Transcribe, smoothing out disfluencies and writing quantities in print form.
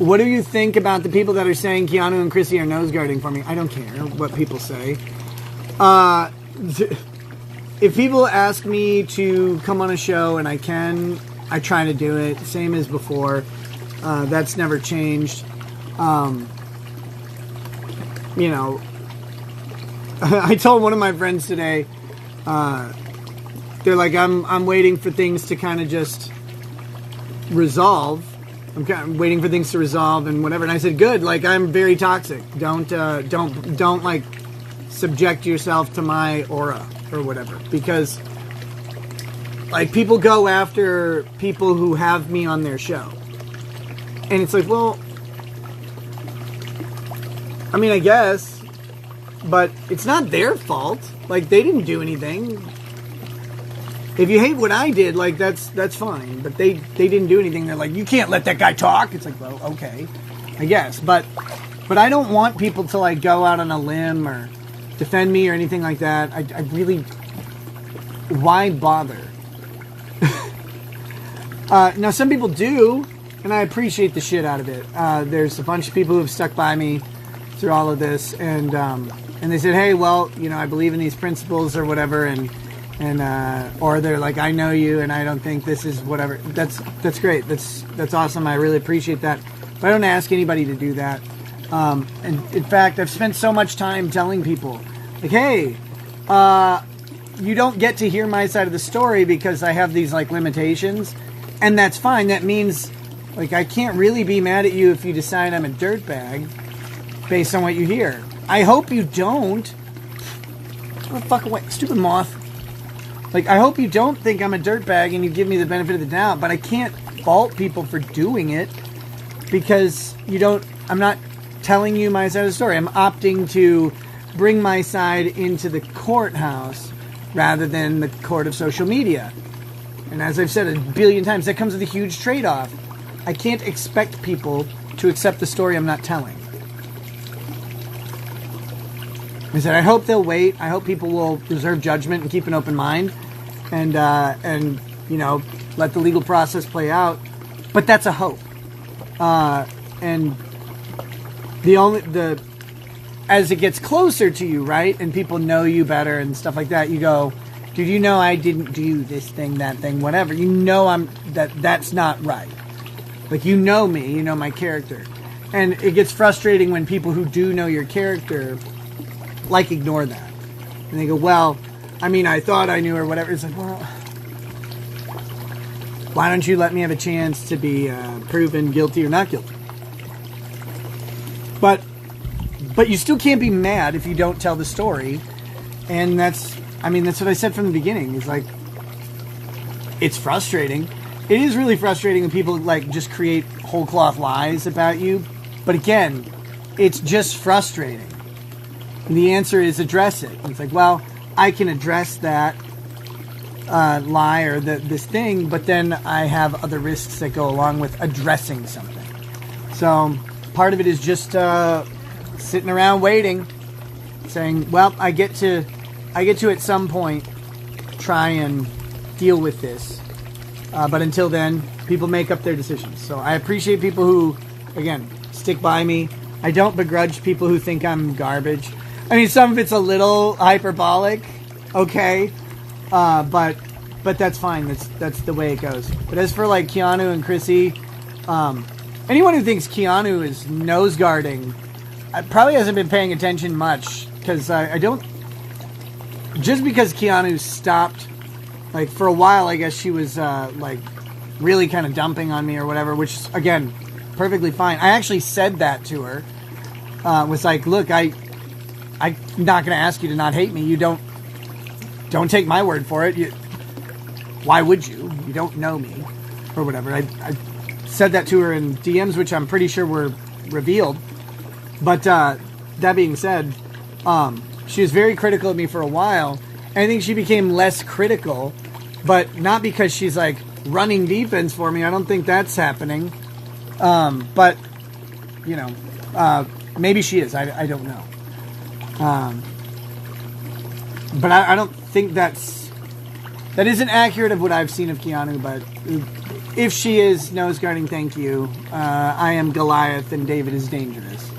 What do you think about the people that are saying Keanu and Chrissy are nose guarding for me? I don't care what people say. If people ask me to come on a show and I can, I try to do it. Same as before. That's never changed. You know, I told one of my friends today, they're like, I'm waiting for things to kind of just resolve. I'm kind of waiting for things to resolve and whatever. And I said, good. Like, I'm very toxic. Don't like subject yourself to my aura or whatever. Because, like, people go after people who have me on their show. And it's like, well, I mean, I guess, but it's not their fault. Like, they didn't do anything. If you hate what I did, like, that's fine. But they didn't do anything. They're like, you can't let that guy talk. It's like, well, okay, I guess. But I don't want people to, like, go out on a limb or defend me or anything like that. I really, why bother? Now, some people do, and I appreciate the shit out of it. There's a bunch of people who have stuck by me through all of this, and they said, hey, well, you know, I believe in these principles or whatever, and or they're like, I know you, and I don't think this is whatever. That's great. That's awesome. I really appreciate that. But I don't ask anybody to do that. And in fact, I've spent so much time telling people, like, hey, you don't get to hear my side of the story because I have these, like, limitations, and that's fine. That means, like, I can't really be mad at you if you decide I'm a dirtbag based on what you hear. I hope you don't. Get the fuck away, stupid moth. Like, I hope you don't think I'm a dirtbag and you give me the benefit of the doubt, but I can't fault people for doing it because I'm not telling you my side of the story. I'm opting to bring my side into the courthouse rather than the court of social media. And as I've said a billion times, that comes with a huge trade-off. I can't expect people to accept the story I'm not telling. I said, I hope they'll wait. I hope people will reserve judgment and keep an open mind and you know, let the legal process play out. But that's a hope. And as it gets closer to you, right, and people know you better and stuff like that, you go, dude, you know I didn't do this thing, that thing, whatever. You know that's not right. Like, you know me, you know my character. And it gets frustrating when people who do know your character, like, ignore that. And they go, well, I mean, I thought I knew or whatever. It's like, well, why don't you let me have a chance to be proven guilty or not guilty? But you still can't be mad if you don't tell the story. And that's what I said from the beginning. It's like, it's frustrating. It is really frustrating when people, like, just create whole cloth lies about you. But again, it's just frustrating. And the answer is address it. And it's like, well, I can address that lie or this thing, but then I have other risks that go along with addressing something. So part of it is just sitting around waiting, saying, well, I get to at some point try and deal with this. But until then, people make up their decisions. So I appreciate people who, again, stick by me. I don't begrudge people who think I'm garbage. I mean, some of it's a little hyperbolic, okay, but that's fine. That's the way it goes. But as for, like, Keanu and Chrissy, anyone who thinks Keanu is nose guarding probably hasn't been paying attention much, because I don't. Just because Keanu stopped, like, for a while, I guess she was like really kind of dumping on me or whatever, which, again, perfectly fine. I actually said that to her. Was like, look, I'm not going to ask you to not hate me. You don't take my word for it. Why would you? You don't know me, or whatever. I said that to her in DMs, which I'm pretty sure were revealed. But that being said, she was very critical of me for a while. And I think she became less critical, but not because she's, like, running defense for me. I don't think that's happening. But, you know, maybe she is. I don't know. But I don't think that isn't accurate of what I've seen of Keanu, but if she is nose guarding, thank you. I am Goliath and David is dangerous.